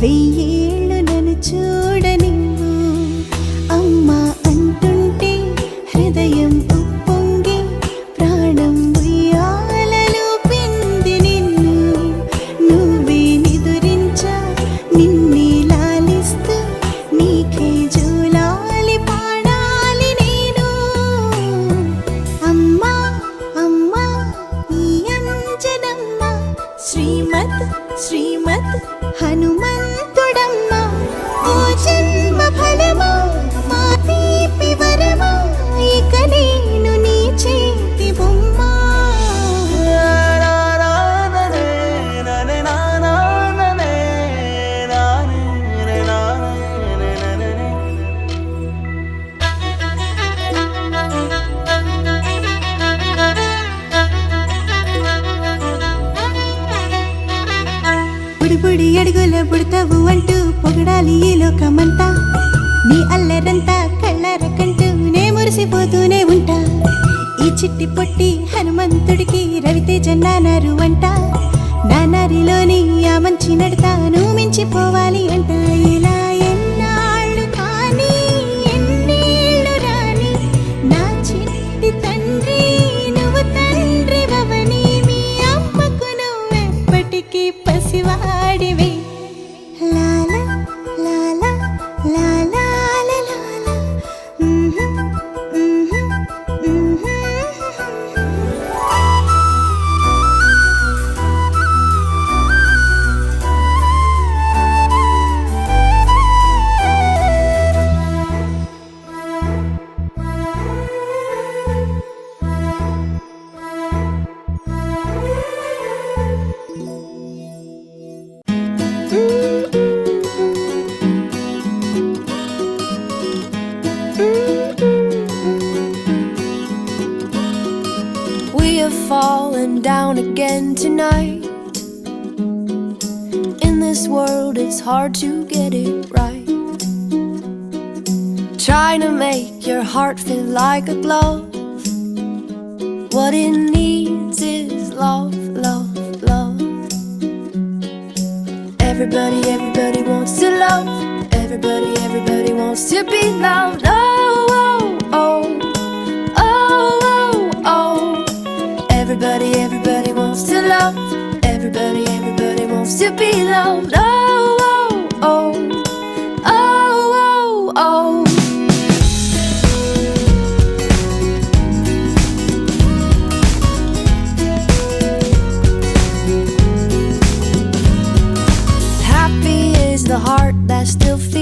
వెయ్యేళ్ళు నన్ను చూడనివ్వు. అమ్మా అంటుంటే హృదయం ఉప్పొంగి ప్రాణం ఉయ్యాలలో పింది నిన్ను. నువ్వే నిదురించా నిన్నే లాలిస్తూ నీకే జూలాలి పాడాలి నేను. అమ్మా అమ్మా ఈ అంజనమ్మ శ్రీమత్ శ్రీమత్ హనుమంతుడమ్మ. ఓ జన్మ ఫలమా మా తీపి వరమా ఇక నేను నీ చేతి బొమ్మ. బుడి అడుగుల బుడతావు అంటూ పొగడాలి ఈ లోకమంతా. నీ అల్లరంతా కళ్ళరకంటూ నే మురిసిపోతూనే ఉంటా. ఈ చిట్టి పొట్టి హనుమంతుడికి రవితేజ నానారు అంట. నానారిలోని ఆ మంచి నడతాను మించిపోవాలి అంట. ఇలా ఎన్నాళ్ళు కానీ ఎన్నేళ్ళు రాని నా చిట్టి తండ్రి నువ్వు తండ్రి వవని. మీ అమ్మకు నువ్వెప్పటికీ పసివాడివి. లాలా లాలా లాలా లాలా. We have fallen down again tonight. In this world it's hard to get it right. Trying to make your heart feel like a glove. What it needs is love, love, love. Everybody, everybody wants to love. Everybody, everybody wants to be loved. Oh, oh, oh. Oh, oh, oh. Everybody, everybody wants to love. Everybody, everybody wants to be loved. Oh, oh, oh. Oh, oh, oh. Happy is the heart that still feels